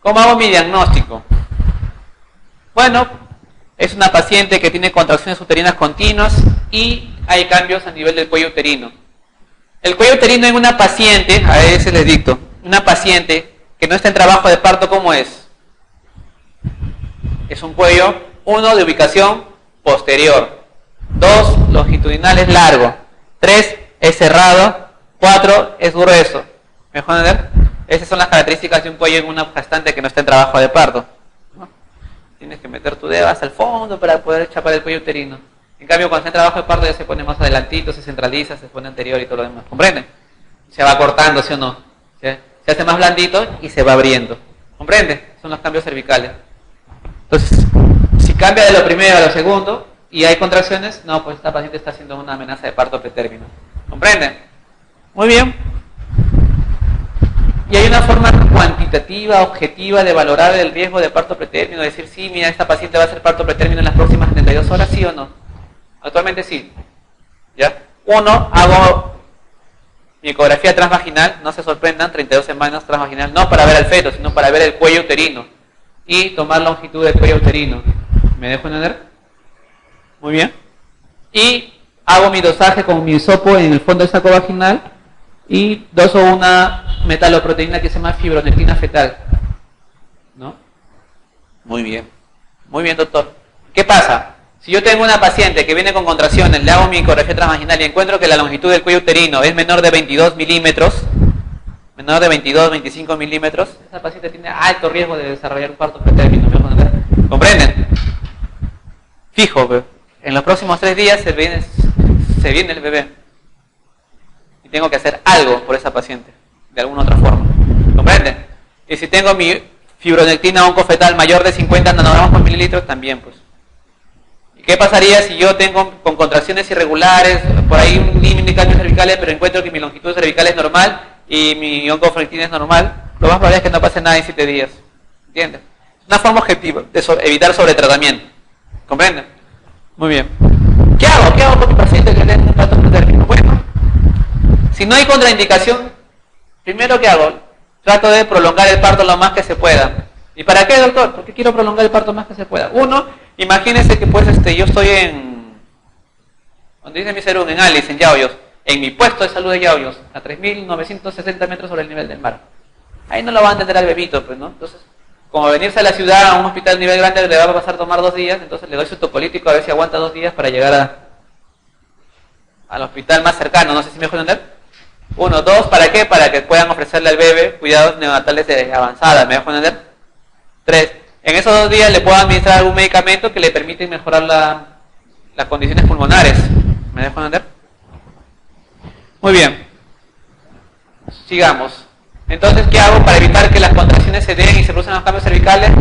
¿Cómo hago mi diagnóstico? Bueno, es una paciente que tiene contracciones uterinas continuas y hay cambios a nivel del cuello uterino. El cuello uterino en una paciente, a veces les dicto, una paciente que no está en trabajo de parto, ¿cómo es? Es un cuello, 1, de ubicación posterior, 2, longitudinal es largo, 3, es cerrado, 4, es grueso. ¿Me dejo entender? Esas son las características de un cuello en una gestante que no está en trabajo de parto, ¿no? Tienes que meter tu dedo hasta el fondo para poder chapar el cuello uterino. En cambio, cuando está en trabajo de parto ya se pone más adelantito, se centraliza, se pone anterior y todo lo demás. ¿Comprenden? Se va cortando, ¿sí o no? Se hace más blandito y se va abriendo. ¿Comprende? Son los cambios cervicales. Entonces, si cambia de lo primero a lo segundo y hay contracciones, no, pues esta paciente está haciendo una amenaza de parto pretérmino. ¿Comprenden? Muy bien. Y hay una forma cuantitativa, objetiva de valorar el riesgo de parto pretérmino, decir, sí, mira, esta paciente va a hacer parto pretérmino en las próximas 72 horas, ¿sí o no? Actualmente sí. ¿Ya? 1, hago mi ecografía transvaginal, no se sorprendan, 32 semanas transvaginal, no para ver al feto, sino para ver el cuello uterino y tomar longitud del cuello uterino. ¿Me dejo entender? Muy bien. Y hago mi dosaje con mi hisopo en el fondo del saco vaginal y doso una metaloproteína que se llama fibronectina fetal. ¿No? Muy bien. Muy bien, doctor. ¿Qué pasa? Si yo tengo una paciente que viene con contracciones, le hago mi ecografía transvaginal y encuentro que la longitud del cuello uterino es menor de 22 milímetros, menor de 22, 25 milímetros, esa paciente tiene alto riesgo de desarrollar un parto pretérmino. ¿Comprenden? Fijo, en los próximos 3 días se viene el bebé. Y tengo que hacer algo por esa paciente, de alguna otra forma. ¿Comprenden? Y si tengo mi fibronectina oncofetal mayor de 50 nanogramos por mililitro, también, pues. ¿Y qué pasaría si yo tengo con contracciones irregulares, por ahí un límite de cambios cervicales, pero encuentro que mi longitud cervical es normal y mi oncofectina es normal? Lo más probable es que no pase nada en 7 días. ¿Entienden? Es una forma objetiva de evitar sobretratamiento. ¿Comprenden? Muy bien. ¿Qué hago? ¿Qué hago con mi paciente que tiene un parto pretérmino? Bueno, si no hay contraindicación, primero ¿qué hago? Trato de prolongar el parto lo más que se pueda. ¿Y para qué, doctor? Porque quiero prolongar el parto lo más que se pueda. 1, imagínense que pues yo estoy donde dice mi serum, en Alice, en Yauyos, en mi puesto de salud de Yauyos, a 3.960 metros sobre el nivel del mar. Ahí no lo va a entender al bebito, pues, ¿no? Entonces, como venirse a la ciudad, a un hospital de nivel grande, le va a pasar a tomar 2 días, entonces le doy su topolítico a ver si aguanta 2 días para llegar al hospital más cercano, no sé si me dejo entender. 1, 2, ¿para qué? Para que puedan ofrecerle al bebé cuidados neonatales de avanzada, ¿me dejo entender? 3, en esos 2 días le puedo administrar algún medicamento que le permite mejorar las condiciones pulmonares, ¿me dejo entender? Muy bien, sigamos. Entonces, ¿qué hago para evitar que las contracciones se den y se producen los cambios cervicales?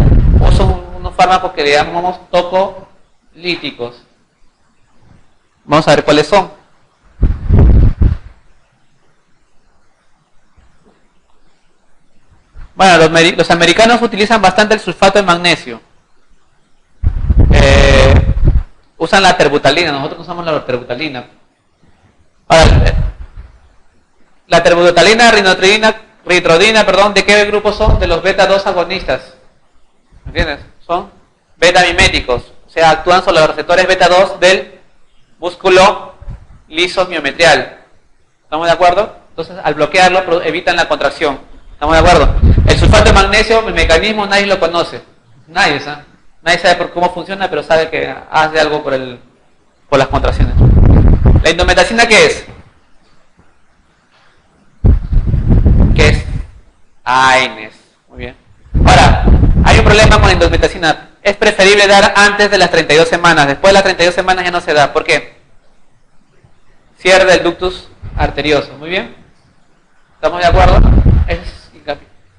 Uso unos fármacos que le llamamos tocolíticos. Vamos a ver cuáles son. Bueno, los americanos utilizan bastante el sulfato de magnesio. Usan la terbutalina, nosotros usamos la terbutalina. Ahora, la terbutalina, ritrodina, ¿de qué grupo son? De los beta 2 agonistas. ¿Entiendes? Son beta miméticos. O sea, actúan sobre los receptores beta 2 del músculo liso miometrial. ¿Estamos de acuerdo? Entonces, al bloquearlo, evitan la contracción. ¿Estamos de acuerdo? El sulfato de magnesio, el mecanismo nadie lo conoce. Nadie sabe por cómo funciona, pero sabe que hace algo por las contracciones. ¿La indometacina qué es? ¿Qué es? AINES. Muy bien. Ahora, hay un problema con la indometacina. Es preferible dar antes de las 32 semanas. Después de las 32 semanas ya no se da. ¿Por qué? Cierre del ductus arterioso. Muy bien. ¿Estamos de acuerdo?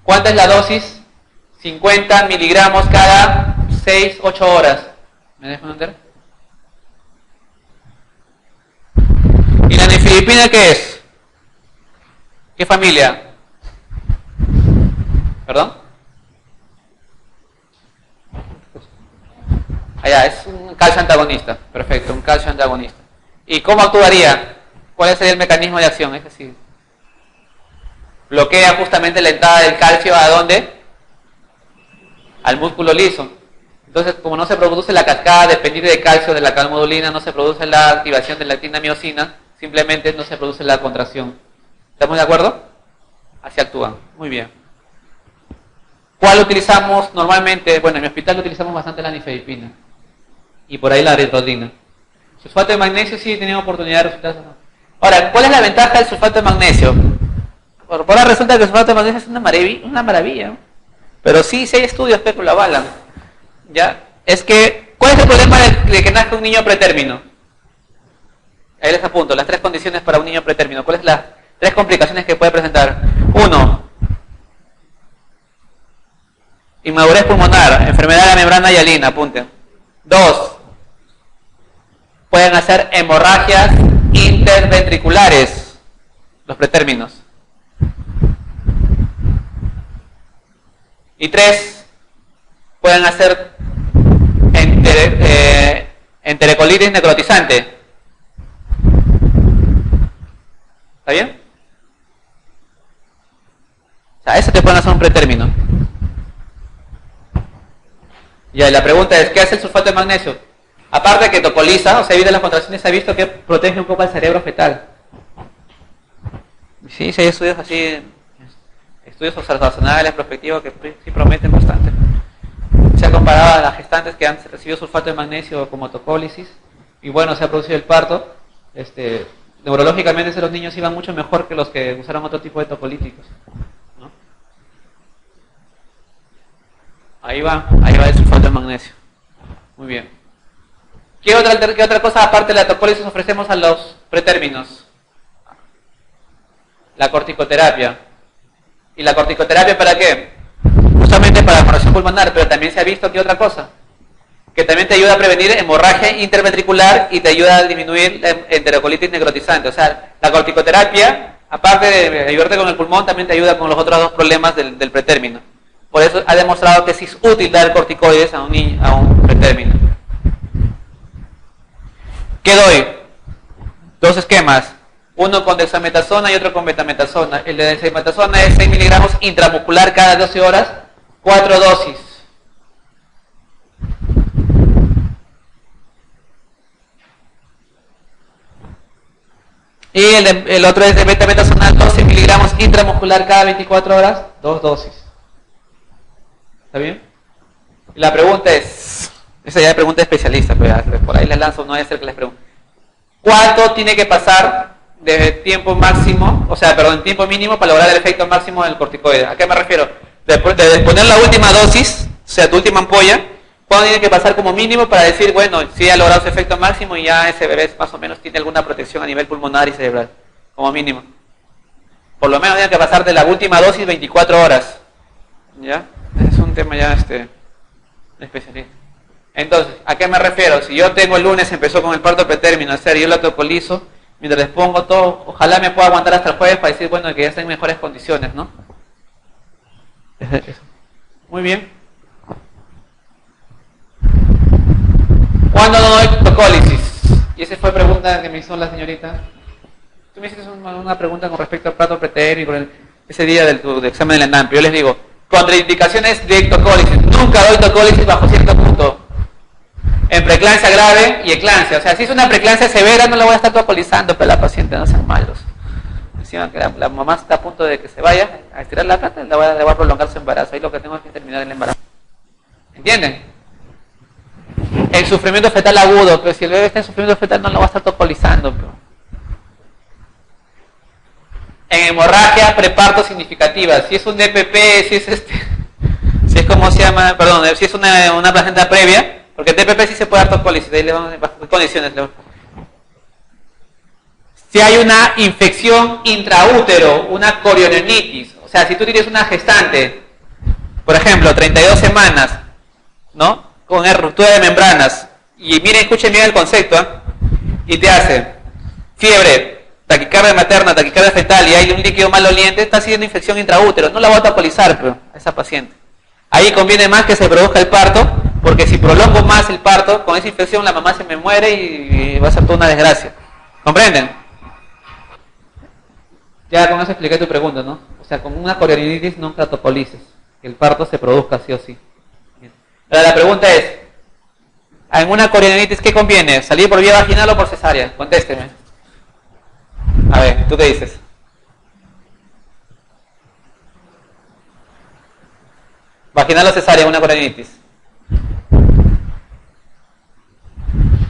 ¿Cuánta es la dosis? 50 miligramos cada 6, 8 horas. ¿Me dejo entender? ¿Y la nifedipina qué es? ¿Qué familia? ¿Perdón? Allá, es un calcio antagonista. Perfecto, un calcio antagonista. ¿Y cómo actuaría? ¿Cuál sería el mecanismo de acción? Es decir, bloquea justamente la entrada del calcio ¿a dónde? al músculo liso. Entonces, como no se produce la cascada dependiente de calcio de la calmodulina, no se produce la activación de la actina-miosina, simplemente no se produce la contracción. ¿Estamos de acuerdo? Así actúan. Muy bien. ¿Cuál utilizamos normalmente? Bueno, en mi hospital utilizamos bastante la nifedipina. Y por ahí la eritrodina. Sulfato de magnesio sí tenía oportunidad de resultados. Ahora, ¿cuál es la ventaja del sulfato de magnesio? Por ahora resulta que el sulfato de magnesio es una maravilla. Pero sí hay estudios que lo avalan. ¿Ya? Es que, ¿cuál es el problema de que nazca un niño pretérmino? Ahí les apunto, las 3 condiciones para un niño pretérmino. ¿Cuáles son las 3 complicaciones que puede presentar? 1. Inmadurez pulmonar, enfermedad de la membrana hialina, apunten. 2. Pueden hacer hemorragias interventriculares, los pretérminos. Y 3. Pueden hacer enterocolitis necrotizante. ¿Está bien? O sea, eso te pueden hacer un pretérmino. Y la pregunta es, ¿qué hace el sulfato de magnesio? Aparte de que tocoliza, o sea, evita las contracciones, se ha visto que protege un poco al cerebro fetal. Sí, hay estudios así, estudios observacionales, prospectivos, que sí prometen bastante. Se ha comparado a las gestantes que han recibido sulfato de magnesio como tocólisis, y bueno, se ha producido el parto. Neurológicamente los niños iban mucho mejor que los que usaron otro tipo de tocolíticos, ¿no? Ahí va el sulfato de magnesio. Muy bien. ¿Qué otra cosa aparte de la tocólisis ofrecemos a los pretérminos? La corticoterapia. ¿Y la corticoterapia para qué? Justamente para la corrección pulmonar, pero también se ha visto que otra cosa, que también te ayuda a prevenir hemorragia interventricular y te ayuda a disminuir la enterocolitis necrotizante. O sea, la corticoterapia, aparte de ayudarte con el pulmón, también te ayuda con los otros 2 problemas del pretérmino. Por eso ha demostrado que sí es útil dar corticoides a un pretérmino. ¿Qué doy? 2 esquemas. Uno con dexametasona y otro con betametasona. El de dexametasona es 6 miligramos intramuscular cada 12 horas, 4 dosis. Y el otro es de betametasona, 12 miligramos intramuscular cada 24 horas, 2 dosis. ¿Está bien? La pregunta es, esa ya es pregunta especialista, pero por ahí les lanzo, no voy a hacer que les pregunte. ¿Cuánto tiene que pasar de tiempo máximo, tiempo mínimo para lograr el efecto máximo del corticoide? ¿A qué me refiero? De poner la última dosis, o sea, tu última ampolla, ¿cuándo tiene que pasar como mínimo para decir, bueno, sí ha logrado su efecto máximo y ya ese bebé más o menos tiene alguna protección a nivel pulmonar y cerebral? Como mínimo. Por lo menos tiene que pasar de la última dosis 24 horas. ¿Ya? Es un tema ya especialista. Entonces, ¿a qué me refiero? Si yo tengo el lunes, empezó con el parto pretérmino, yo lo tocolizo, mientras les pongo todo, ojalá me pueda aguantar hasta el jueves para decir, bueno, que ya estén en mejores condiciones, ¿no? Muy bien. ¿Cuándo no doy tocólisis? Y esa fue pregunta que me hizo la señorita. Tú me hiciste una pregunta con respecto al parto pretérmino, ese día del examen de la ENAM. Yo les digo, contraindicaciones de tocólisis. Nunca doy tocólisis bajo cierto punto. En preeclampsia grave y eclampsia. O sea, si es una preeclampsia severa, no la voy a estar tocolizando, pero la paciente no sean malos. Encima que la mamá está a punto de que se vaya a estirar la plata, le va a prolongar su embarazo. Ahí lo que tengo es que terminar el embarazo. ¿Entienden? El sufrimiento fetal agudo, pero si el bebé está en sufrimiento fetal no lo va a estar tocolizando. Pero. En hemorragia preparto significativa, si es un DPP, si es como se llama, perdón, si es una placenta previa, porque el DPP sí se puede dar tocólisis, ahí le vamos a condiciones. Si hay una infección intraútero, una corionitis, o sea, si tú tienes una gestante, por ejemplo, 32 semanas, ¿no? Con ruptura de membranas, y miren, escuchen bien el concepto, ¿eh? Y te hace fiebre, taquicardia materna, taquicardia fetal, y hay un líquido maloliente, está haciendo infección intraútero, no la voy a tocolizar, pero a esa paciente. Ahí conviene más que se produzca el parto, porque si prolongo más el parto, con esa infección la mamá se me muere y va a ser toda una desgracia. ¿Comprenden? Ya con eso expliqué tu pregunta, ¿no? O sea, con una corionitis nunca tocolices, que el parto se produzca sí o sí. Ahora la pregunta es, en una corionitis, ¿qué conviene? ¿Salir por vía vaginal o por cesárea? Contésteme. A ver, ¿tú qué dices? ¿Vaginal o cesárea en una corionitis?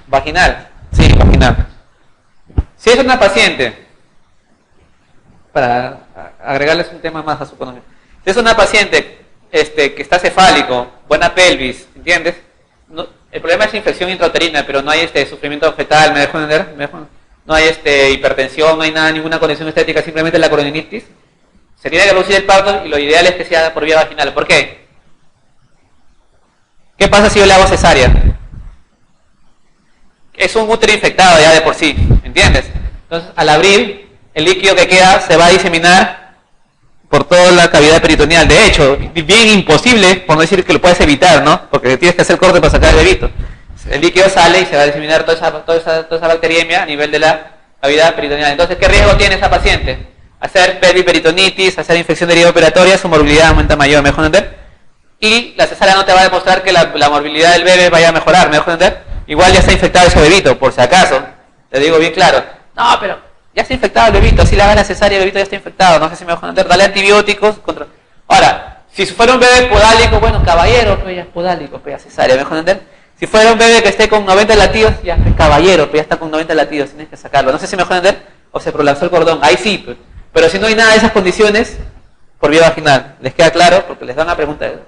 ¿Vaginal? Sí, vaginal. Si es una paciente, para agregarles un tema más a su conocimiento, si es una paciente que está cefálico, buena pelvis, ¿entiendes? No, el problema es infección intrauterina, pero no hay sufrimiento fetal, ¿me dejo entender? No hay hipertensión, no hay nada, ninguna condición estética, simplemente la corionitis. Se tiene que reducir el parto y lo ideal es que sea por vía vaginal. ¿Por qué? ¿Qué pasa si yo le hago cesárea? Es un útero infectado ya de por sí, ¿entiendes? Entonces, al abrir, el líquido que queda se va a diseminar por toda la cavidad peritoneal. De hecho, bien imposible, por no decir que lo puedes evitar, ¿no? Porque tienes que hacer corte para sacar el bebito. El líquido sale y se va a diseminar toda esa bacteriemia a nivel de la cavidad peritoneal. Entonces, ¿qué riesgo tiene esa paciente? Hacer pelviperitonitis, hacer infección de herida operatoria, su morbilidad aumenta mayor, ¿me dejo entender? Y la cesárea no te va a demostrar que la morbilidad del bebé vaya a mejorar, ¿me dejo entender? Igual ya está infectado ese bebito, por si acaso. Te digo bien claro. No, pero ya está infectado el bebito, así le haga la cesárea, el bebito ya está infectado, no sé si me dejo entender. Dale antibióticos contra... Ahora, si fuera un bebé podálico, bueno, caballero, pues ya es podálico, pues ya cesárea, ¿me dejo entender? Si fuera un bebé que esté con 90 latidos, ya es caballero, pues ya está con 90 latidos, tienes que sacarlo. No sé si me dejo entender, o se prolapsó el cordón, ahí sí, pues. Pero si no hay nada de esas condiciones, por vía vaginal. ¿Les queda claro? Porque les van a preguntar.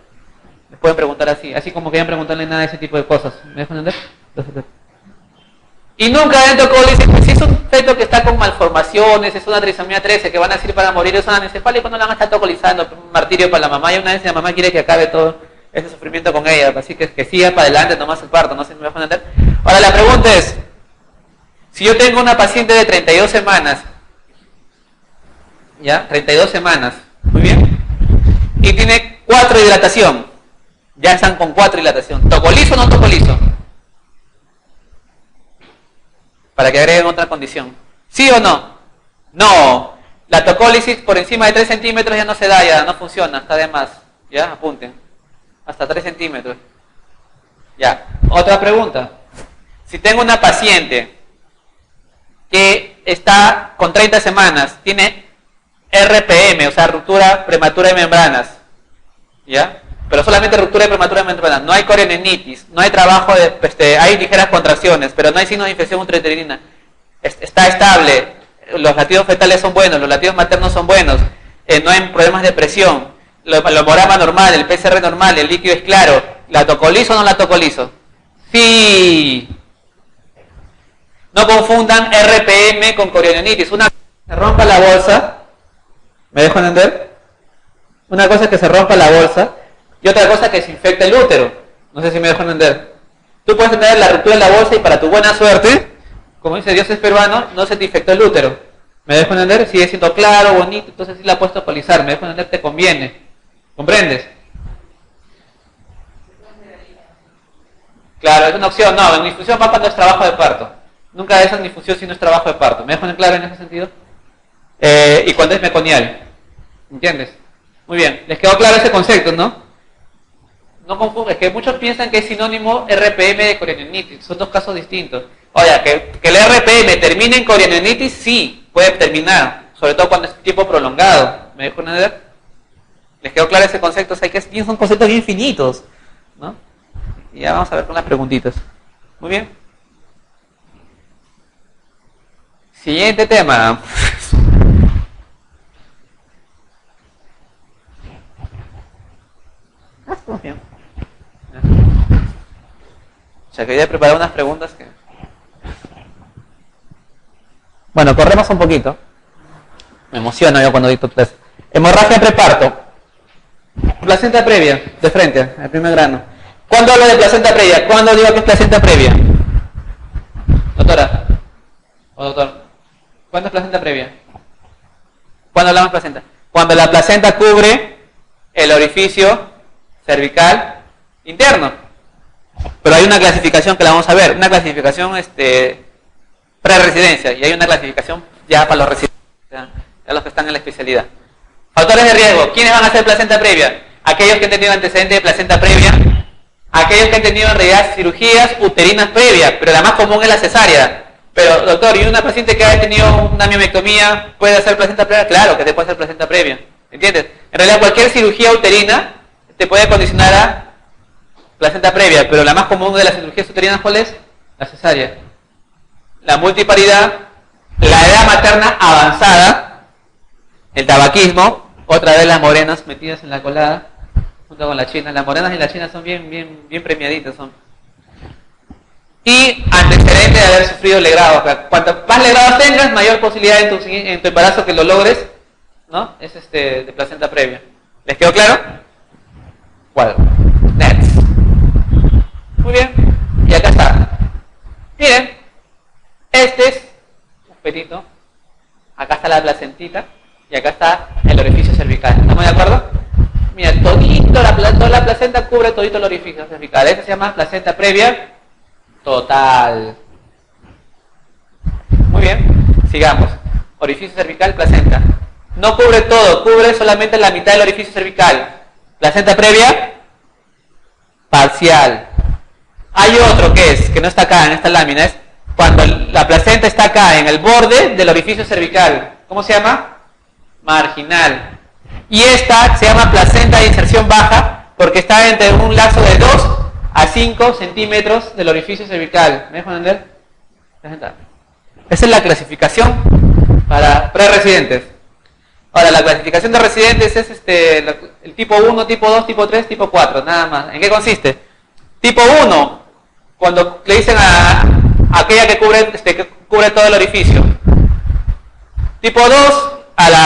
Les pueden preguntar así como querían preguntarle nada de ese tipo de cosas. ¿Me dejo entender? Y nunca dentro de si es un feto que está con malformaciones, es una trisomía 13 que van a decir para morir, es una anencefálica, no la van a estar tocolizando, un martirio para la mamá, y una vez la mamá quiere que acabe todo ese sufrimiento con ella, así que siga para adelante nomás el parto, no sé si me dejo entender. Ahora la pregunta es, si yo tengo una paciente de 32 semanas, ¿ya? 32 semanas, muy bien, y tiene 4 de dilatación, ya están con 4 de dilatación, ¿tocolizo o no tocolizo? Para que agreguen otra condición. ¿Sí o no? No. La tocólisis por encima de 3 centímetros ya no se da, ya no funciona, está de más. ¿Ya? Apunten. Hasta 3 centímetros. Ya. Otra pregunta. Si tengo una paciente que está con 30 semanas, tiene RPM, o sea, ruptura prematura de membranas. ¿Ya? Pero solamente ruptura prematura de membranas, no hay corionitis, no hay trabajo hay ligeras contracciones, pero no hay signos de infección intrauterina. Está estable, los latidos fetales son buenos, los latidos maternos son buenos, no hay problemas de presión, el hemograma normal, el PCR normal, el líquido es claro. ¿La tocolizo o no la tocolizo? Sí. No confundan RPM con corionitis. Una cosa es que se rompa la bolsa, ¿me dejo entender? Una cosa es que se rompa la bolsa, y otra cosa que se infecta el útero. No sé si me dejo entender. Tú puedes tener la ruptura de la bolsa y para tu buena suerte, como dice Dios es peruano, no se te infectó el útero. ¿Me dejo entender? Sigue siendo claro, bonito, entonces sí la puedes tocalizar. Me dejo entender, te conviene. ¿Comprendes? Claro, es una opción. No, en infusión va cuando es trabajo de parto. Nunca es en infusión si no es trabajo de parto. ¿Me dejo claro en ese sentido? Y cuando es meconial. ¿Entiendes? Muy bien. ¿Les quedó claro ese concepto, no? No confunde, es que muchos piensan que es sinónimo RPM de corionitis, son dos casos distintos. Oye, que el RPM termine en corionitis, sí, puede terminar, sobre todo cuando es tiempo prolongado. ¿Me dejo entender? ¿Les quedó claro ese concepto? O sea, que son conceptos bien finitos, ¿no? Y ya vamos a ver con las preguntitas. Muy bien. Siguiente tema. Bien. O sea, quería preparar unas preguntas que... Bueno, corremos un poquito. Me emociono yo cuando dicto clase. Hemorragia preparto. Placenta previa, de frente, el primer grano. ¿Cuándo hablo de placenta previa? ¿Cuándo digo que es placenta previa? Doctora. O doctor. ¿Cuándo es placenta previa? ¿Cuándo hablamos de placenta? Cuando la placenta cubre el orificio cervical interno. Pero hay una clasificación que la vamos a ver, una clasificación pre-residencia, y hay una clasificación ya para los residentes, ya los que están en la especialidad. Factores de riesgo. ¿Quiénes van a hacer placenta previa? Aquellos que han tenido antecedentes de placenta previa Aquellos que han tenido en realidad cirugías uterinas previas, pero la más común es la cesárea. Pero, doctor, ¿y una paciente que haya tenido una miomectomía puede hacer placenta previa? Claro que te puede hacer placenta previa. ¿Entiendes? En realidad cualquier cirugía uterina te puede condicionar a placenta previa, pero la más común de las cirugías uterinas, ¿cuál es? La cesárea. La multiparidad, la edad materna avanzada, el tabaquismo, otra vez las morenas metidas en la colada, junto con las chinas. Las morenas y las chinas son bien premiaditas. Son. Y antecedente de haber sufrido legrado. O sea, cuanto más legrados tengas, mayor posibilidad en tu embarazo que lo logres, ¿no? Es de placenta previa. ¿Les quedó claro? ¿Cuál? Next. Muy bien. Y acá está. Miren, este es un petito. Acá está la placentita. Y acá está el orificio cervical. ¿Estamos de acuerdo? Mira, toda la placenta cubre todito el orificio cervical. Esta se llama placenta previa total. Muy bien. Sigamos. Orificio cervical, placenta. No cubre todo, cubre solamente la mitad del orificio cervical. Placenta previa parcial. Hay otro que no está acá en esta lámina, es cuando la placenta está acá en el borde del orificio cervical. ¿Cómo se llama? Marginal. Y esta se llama placenta de inserción baja porque está entre un lapso de 2 a 5 centímetros del orificio cervical. ¿Me dejo entender? Esa es la clasificación para preresidentes. Ahora, la clasificación de residentes es el tipo 1, tipo 2, tipo 3, tipo 4, nada más. ¿En qué consiste? Tipo 1, cuando le dicen a aquella que cubre todo el orificio. Tipo 2,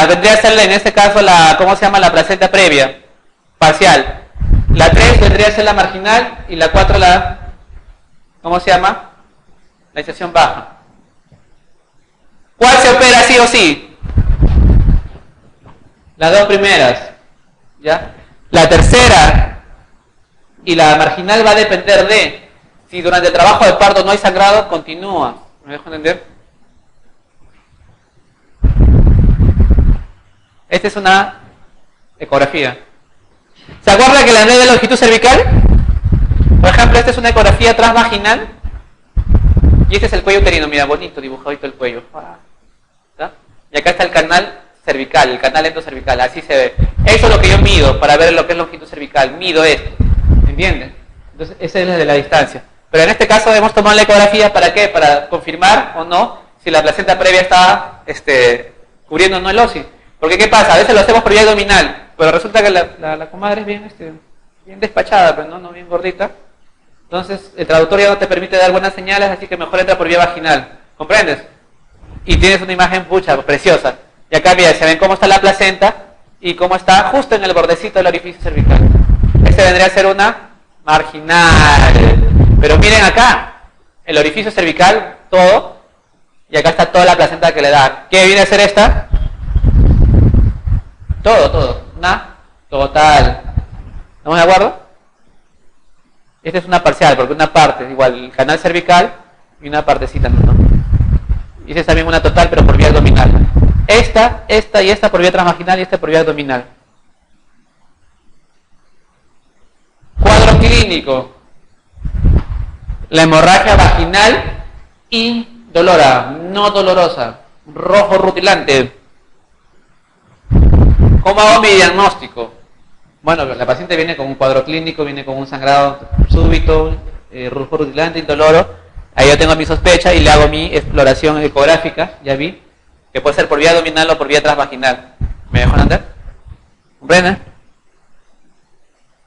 vendría a ser en este caso ¿cómo se llama? La placenta previa, parcial. La 3 vendría a ser la marginal y la 4 ¿cómo se llama? La inserción baja. ¿Cuál se opera sí o sí? Las dos primeras, ¿ya? La tercera y la marginal va a depender de si durante el trabajo de parto no hay sangrado, continúa. ¿Me dejo entender? Esta es una ecografía. ¿Se acuerda que la ley de longitud cervical? Por ejemplo, esta es una ecografía transvaginal y este es el cuello uterino, mira, bonito, dibujadito el cuello. ¿Ya? Y acá está el canal cervical, el canal endocervical, así se ve. Eso es lo que yo mido para ver lo que es longitud cervical, mido esto, ¿entienden? Entonces, esa es la de la distancia. Pero en este caso debemos tomar la ecografía, ¿para qué? Para confirmar o no si la placenta previa está cubriendo o no el óseo. Porque ¿qué pasa? A veces lo hacemos por vía abdominal, pero resulta que la comadre es bien despachada, pero no bien gordita. Entonces, el traductor ya no te permite dar buenas señales, así que mejor entra por vía vaginal. ¿Comprendes? Y tienes una imagen preciosa. Y acá, mira, se ven cómo está la placenta y cómo está justo en el bordecito del orificio cervical. Este vendría a ser una marginal. Pero miren acá, el orificio cervical, todo, y acá está toda la placenta que le da. ¿Qué viene a ser esta? Todo. Una total. ¿Estamos de acuerdo? Esta es una parcial, porque una parte, igual, el canal cervical y una partecita, ¿no? Y esta es también una total, pero por vía abdominal. Esta y esta por vía transvaginal y esta por vía abdominal. Cuadro clínico. La hemorragia vaginal indolora, no dolorosa, rojo rutilante. ¿Cómo hago mi diagnóstico? Bueno, la paciente viene con un cuadro clínico, viene con un sangrado súbito, rojo rutilante, indoloro. Ahí yo tengo mi sospecha y le hago mi exploración ecográfica, ya vi, que puede ser por vía abdominal o por vía transvaginal. ¿Me dejan andar? ¿Comprenden?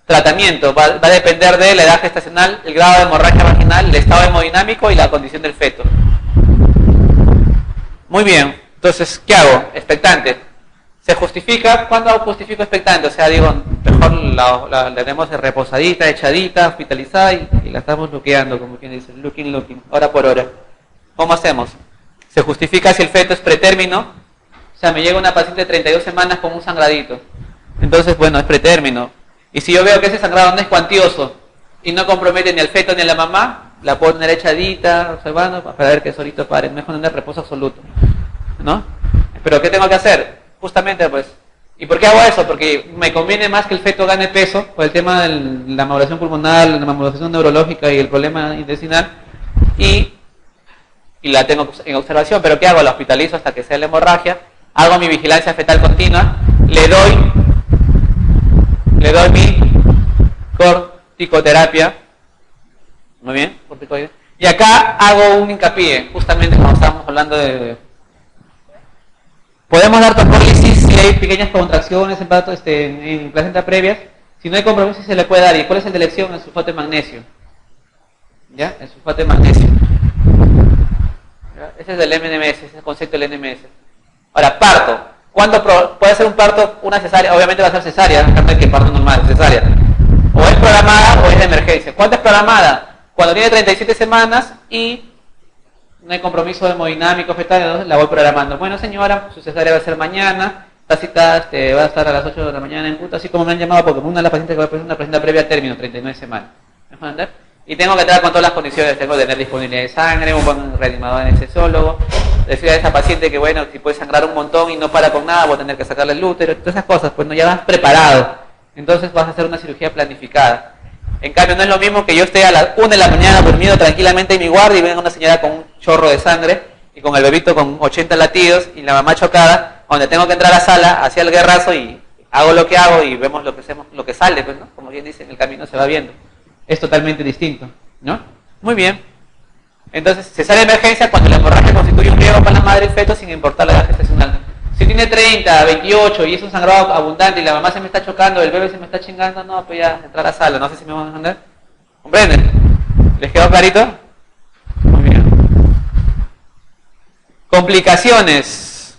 Tratamiento va a depender de la edad gestacional, el grado de hemorragia vaginal, el estado hemodinámico y la condición del feto. Muy bien, entonces, ¿qué hago? Expectante. ¿Se justifica? ¿Cuándo justifico expectante? O sea, digo, mejor la tenemos reposadita, echadita, hospitalizada y la estamos bloqueando, como quien dice, looking, hora por hora. ¿Cómo hacemos? Se justifica si el feto es pretérmino. O sea, me llega una paciente de 32 semanas con un sangradito. Entonces, bueno, es pretérmino. Y si yo veo que ese sangrado no es cuantioso y no compromete ni al feto ni a la mamá, la puedo tener echadita, observando, para ver que solito pare. Mejor tener reposo absoluto, ¿no? Pero ¿qué tengo que hacer? Justamente, pues, ¿Y por qué hago eso? Porque me conviene más que el feto gane peso por el tema de la malformación pulmonar, la malformación neurológica y el problema intestinal, y la tengo en observación. Pero ¿qué hago? La hospitalizo hasta que sea la hemorragia, hago mi vigilancia fetal continua, le doy mi corticoterapia, muy bien, corticoide, y acá hago un hincapié, justamente cuando estábamos hablando de... Podemos dar trombolysis si hay pequeñas contracciones en placenta previas. Si no hay compromiso se le puede dar. ¿Y cuál es el de elección? El sulfato de magnesio. ¿Ya? El sulfato de magnesio. ¿Ya? Ese es del MNMS, ese es el concepto del NMS. Ahora, parto. ¿Cuándo puede ser un parto, una cesárea? Obviamente va a ser cesárea, en cambio que parto normal, cesárea. O es programada o es de emergencia. ¿Cuándo es programada? Cuando tiene 37 semanas y no hay compromiso hemodinámico fetal, la voy programando. Bueno, señora, su cesárea va a ser mañana, está citada, va a estar a las 8 de la mañana en punto, así como me han llamado, porque una de las pacientes que va a poner una placenta previa a término, 39 semanas. ¿Me van a entender? Y tengo que entrar con todas las condiciones, tengo que tener disponibilidad de sangre, un buen reanimador anestesiólogo, decirle a esa paciente que, bueno, si puede sangrar un montón y no para con nada, voy a tener que sacarle el útero, todas esas cosas, pues no, ya vas preparado. Entonces vas a hacer una cirugía planificada. En cambio, no es lo mismo que yo esté a las 1 de la mañana durmiendo tranquilamente en mi guardia y venga una señora con un chorro de sangre y con el bebito con 80 latidos y la mamá chocada, donde tengo que entrar a la sala, hacia el guerrazo y hago lo que hago y vemos lo que hacemos, lo que sale, pues, ¿no? Como bien dice, en el camino se va viendo. Es totalmente distinto, ¿no? Muy bien. Entonces, cesárea de emergencia cuando la hemorragia constituye un riesgo para la madre y el feto sin importar la edad gestacional. Si tiene 30, 28 y es un sangrado abundante y la mamá se me está chocando, el bebé se me está chingando, no, pues ya, entrar a la sala, no sé si me van a entender. ¿Comprenden? ¿Les quedó clarito? Muy bien. Complicaciones.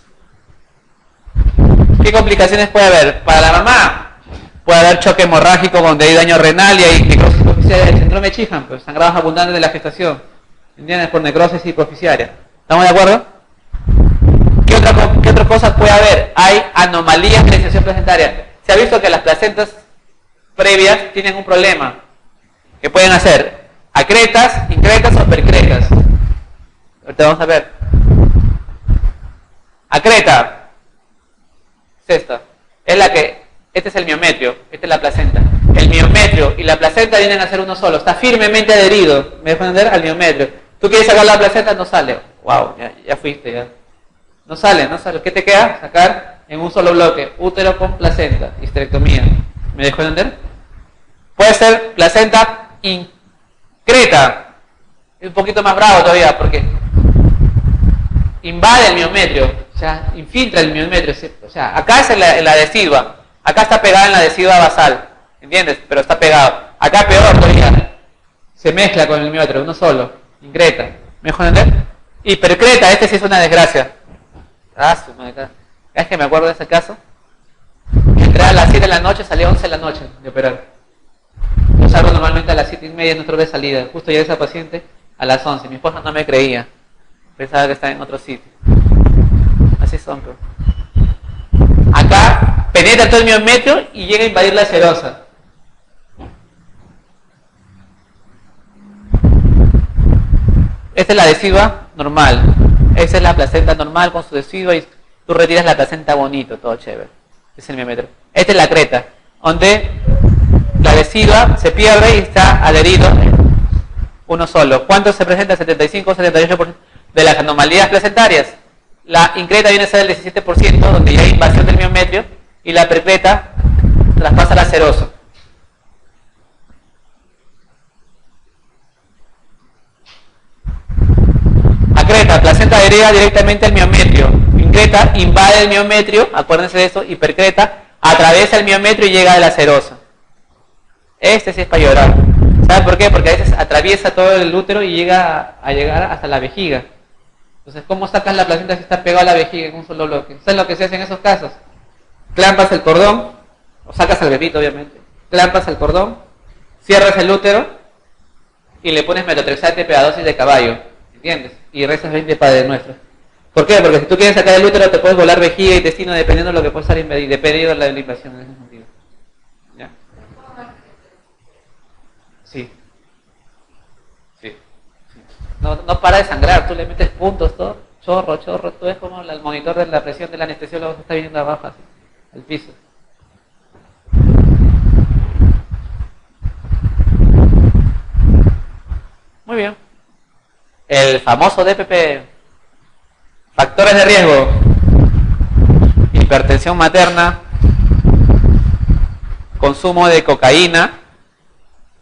¿Qué complicaciones puede haber? Para la mamá puede haber choque hemorrágico donde hay daño renal y hay necrosis hipoficiaria del síndrome de Sheehan, pues sangrados abundantes de la gestación. ¿Entiendes? Por necrosis hipoficiaria. ¿Estamos de acuerdo? ¿Qué otra cosa puede haber? Hay anomalías de la inserción placentaria. Se ha visto que las placentas previas tienen un problema. Que pueden hacer acretas, incretas o percretas. Ahorita vamos a ver. Acreta. Es esta. Es la que... Este es el miometrio. Esta es la placenta. El miometrio y la placenta vienen a ser uno solo. Está firmemente adherido. ¿Me dejan entender? Al miometrio. Tú quieres sacar la placenta, no sale. Wow, ya fuiste, ya. No sale, no sale. ¿Qué te queda? Sacar en un solo bloque. Útero con placenta. Histerectomía. ¿Me dejó entender? Puede ser placenta increta. Es un poquito más bravo todavía porque invade el miometrio. O sea, infiltra el miometrio. O sea, acá es en la decidua. Acá está pegada en la decidua basal. ¿Entiendes? Pero está pegado. Acá peor todavía. Se mezcla con el miometrio. Uno solo. Increta. ¿Me dejó entender? Hipercreta. Este sí es una desgracia. Su madre. Es que me acuerdo de ese caso. Entré a las 7 de la noche, salí a 11 de la noche de operar. Yo salgo normalmente a las 7:30 en otro de salida. Justo llegué a esa paciente a las 11. Mi esposa no me creía. Pensaba que estaba en otro sitio. Así son, pero. Acá penetra todo el miometrio y llega a invadir la serosa. Esta es la decidua normal. Esa es la placenta normal con su decidua y tú retiras la placenta bonito, todo chévere. Es el miometrio. Esta es la creta, donde la decidua se pierde y está adherido uno solo. ¿Cuánto se presenta? 75 o 78% de las anomalías placentarias. La increta viene a ser el 17%, donde ya hay invasión del miometrio, y la percreta traspasa la serosa. Acreta, placenta adherida directamente al miometrio. Increta invade el miometrio, acuérdense de eso, y percreta atraviesa el miometrio y llega a la serosa. Este sí es para llorar. ¿Saben por qué? Porque a veces atraviesa todo el útero y llega a llegar hasta la vejiga. Entonces, ¿cómo sacas la placenta si está pegada a la vejiga en un solo bloque? ¿Sabes lo que se hace en esos casos? Clampas el cordón, o sacas al bebito obviamente, clampas el cordón, cierras el útero y le pones metotrexate pegadosis de caballo, ¿entiendes? Y rezas 20 Padres Nuestros. ¿Por qué? Porque si tú quieres sacar el útero te puedes volar vejiga y intestino dependiendo de lo que pueda estar dependiendo de la invasión en ese sentido. ¿Ya? Sí. No para de sangrar, tú le metes puntos, todo, chorro, tú ves como el monitor de la presión del anestesiólogo se está viniendo abajo así. al piso. Muy bien. El famoso DPP. Factores de riesgo. Hipertensión materna. Consumo de cocaína.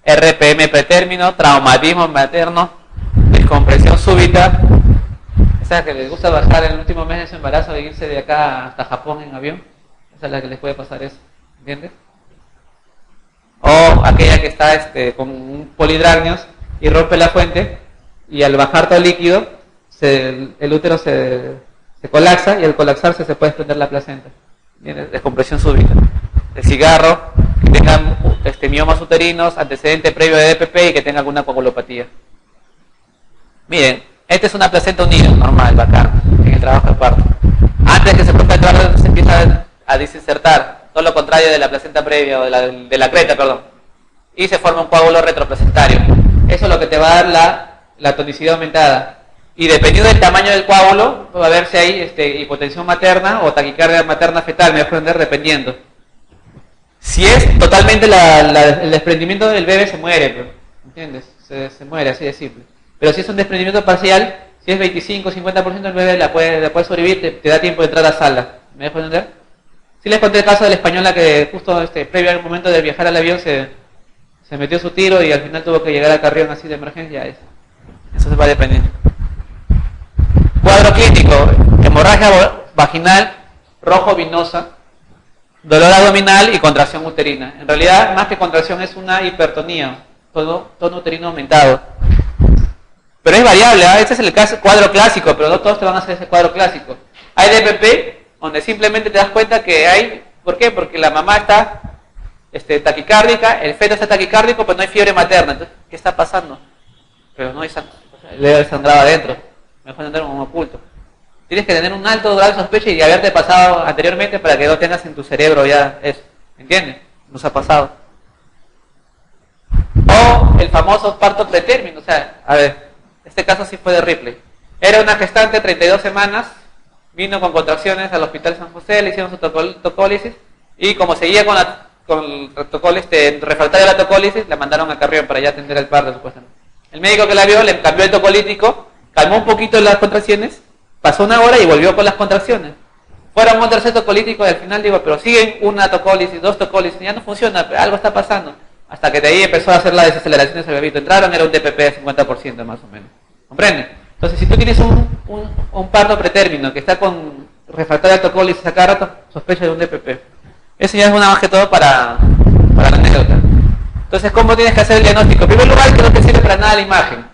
RPM pretérmino. Traumatismo materno. Descompresión súbita. Esa que les gusta bajar en el último mes de su embarazo e irse de acá hasta Japón en avión. Esa es la que les puede pasar eso. ¿Entiendes? O aquella que está con un polidragnios y rompe la fuente y al bajar todo el líquido el útero se colapsa y al colapsarse se puede desprender la placenta. ¿Entiendes? Descompresión súbita. El cigarro, que tengan miomas uterinos, antecedente previo de DPP y que tenga alguna coagulopatía. Miren, esta es una placenta unida, normal, bacán, en el trabajo de parto. Antes que se ponga el trabajo se empieza a desinsertar, todo lo contrario de la placenta previa o de la creta, perdón. Y se forma un coágulo retroplacentario. Eso es lo que te va a dar la tonicidad aumentada. Y dependiendo del tamaño del coágulo, va a ver si hay hipotensión materna o taquicardia materna fetal, me voy a aprender dependiendo. Si es totalmente el desprendimiento del bebé, se muere, ¿entiendes? Se muere, así de simple. Pero si es un desprendimiento parcial, si es 25-50%, el bebé la puede sobrevivir, te da tiempo de entrar a sala. ¿Me dejo entender? Sí les conté el caso de la española que justo previo al momento de viajar al avión se metió su tiro y al final tuvo que llegar a Carrión así de emergencia. Eso se va dependiendo. Cuadro clínico, hemorragia vaginal, rojo vinosa, dolor abdominal y contracción uterina. En realidad, más que contracción, es una hipertonía, tono uterino aumentado. Pero es variable, ¿eh? Este es el cuadro clásico, pero no todos te van a hacer ese cuadro clásico. Hay DPP, donde simplemente te das cuenta que hay... ¿Por qué? Porque la mamá está taquicárdica, el feto está taquicárdico, pero no hay fiebre materna. Entonces, ¿qué está pasando? Pero no hay sangrado adentro. Mejor entender como oculto. Tienes que tener un alto grado de sospecha y haberte pasado anteriormente para que no tengas en tu cerebro ya eso. ¿Entiendes? Nos ha pasado. O el famoso parto pretérmino. O sea, a ver, este caso sí fue de Ripley. Era una gestante de 32 semanas, vino con contracciones al hospital San José, le hicieron su tocólisis y como seguía con el refractario a la tocólisis, la mandaron a Carrión para ya atender el parto supuestamente. El médico que la vio le cambió el tocolítico, calmó un poquito las contracciones, pasó una hora y volvió con las contracciones. Fueron un tercer tocolítico y al final digo, pero siguen una tocólisis, dos tocólisis, ya no funciona, algo está pasando. Hasta que de ahí empezó a hacer la desaceleración de ese bebito. Entraron, era un DPP de 50% más o menos. ¿Comprende? Entonces, si tú tienes un parto pretérmino que está con refractaria a tocólisis a cada rato, sospecha de un DPP. Eso ya es una más que todo para la anécdota. Entonces, ¿cómo tienes que hacer el diagnóstico? En primer lugar, que no te sirve para nada la imagen.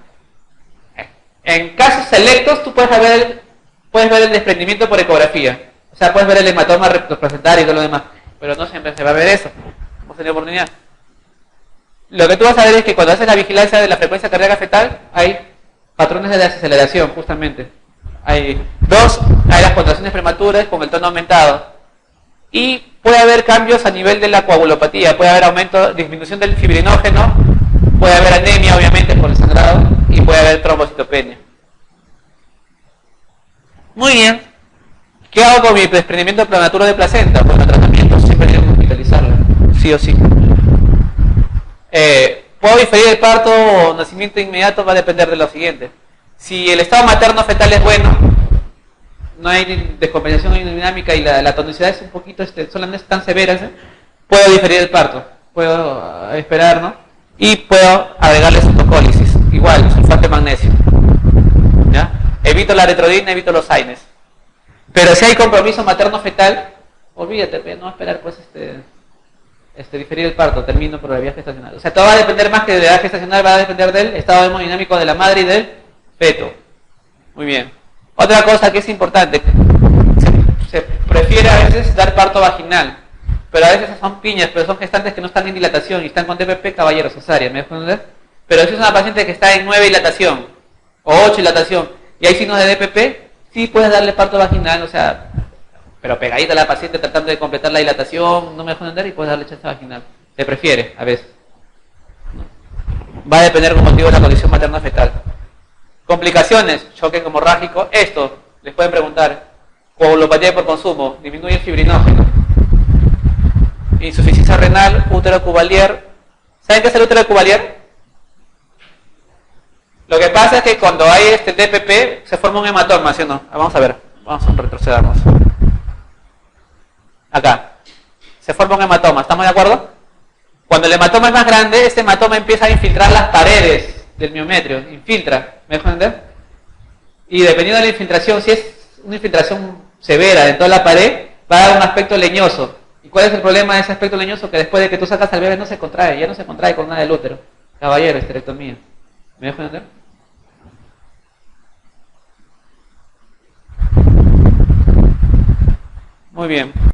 En casos selectos, tú puedes ver el desprendimiento por ecografía. O sea, puedes ver el hematoma retroplacentario y todo lo demás. Pero no siempre se va a ver eso. Hemos tenido oportunidad. Lo que tú vas a ver es que cuando haces la vigilancia de la frecuencia cardíaca fetal, hay patrones de desaceleración, justamente. Hay las contracciones prematuras con el tono aumentado. Y puede haber cambios a nivel de la coagulopatía, puede haber disminución del fibrinógeno, puede haber anemia, obviamente, por el sangrado, y puede haber trombocitopenia. Muy bien. ¿Qué hago con mi desprendimiento prematuro de placenta? Bueno, el tratamiento siempre tengo que hospitalizarlo, sí o sí. ¿Puedo diferir el parto o nacimiento inmediato? Va a depender de lo siguiente. Si el estado materno fetal es bueno, no hay descompensación hemodinámica y la tonicidad es un poquito, solo no es tan severa, puedo diferir el parto, puedo esperar, ¿no? Y puedo agregarle citocólisis, igual, sulfato de magnesio. ¿Ya? Evito la eritrodina, evito los AINES. Pero si hay compromiso materno fetal, olvídate, no esperar pues diferir el parto, termino por la vía gestacional. O sea, todo va a depender más que de la vía gestacional, va a depender del estado hemodinámico de la madre y del feto. Muy bien. Otra cosa que es importante, se prefiere a veces dar parto vaginal, pero a veces son piñas, pero son gestantes que no están en dilatación y están con DPP, caballero, cesárea, ¿me dejo entender? Pero si es una paciente que está en 9 dilatación o 8 dilatación y hay signos de DPP, sí puedes darle parto vaginal, o sea, pero pegadita a la paciente tratando de completar la dilatación, no me dejo entender, y puedes darle chance vaginal. Se prefiere, a veces. Va a depender con motivo de la condición materna fetal. Complicaciones, choque hemorrágico. Esto, les pueden preguntar. Coagulopatía por consumo, disminuye el fibrinógeno. insuficiencia renal, útero cuvalier. ¿Saben qué es el útero cuvalier? Lo que pasa es que cuando hay este DPP se forma un hematoma, ¿sí o no? Vamos a ver, vamos a retrocedernos. Acá. Se forma un hematoma, ¿estamos de acuerdo? Cuando el hematoma es más grande, este hematoma empieza a infiltrar las paredes del miometrio. Infiltra, ¿me dejo entender? Y dependiendo de la infiltración, si es una infiltración severa de toda la pared, va a dar un aspecto leñoso. ¿Y cuál es el problema de ese aspecto leñoso? Que después de que tú sacas al bebé no se contrae, ya no se contrae con nada del útero. Caballero, esterectomía. ¿Me dejo entender? Muy bien.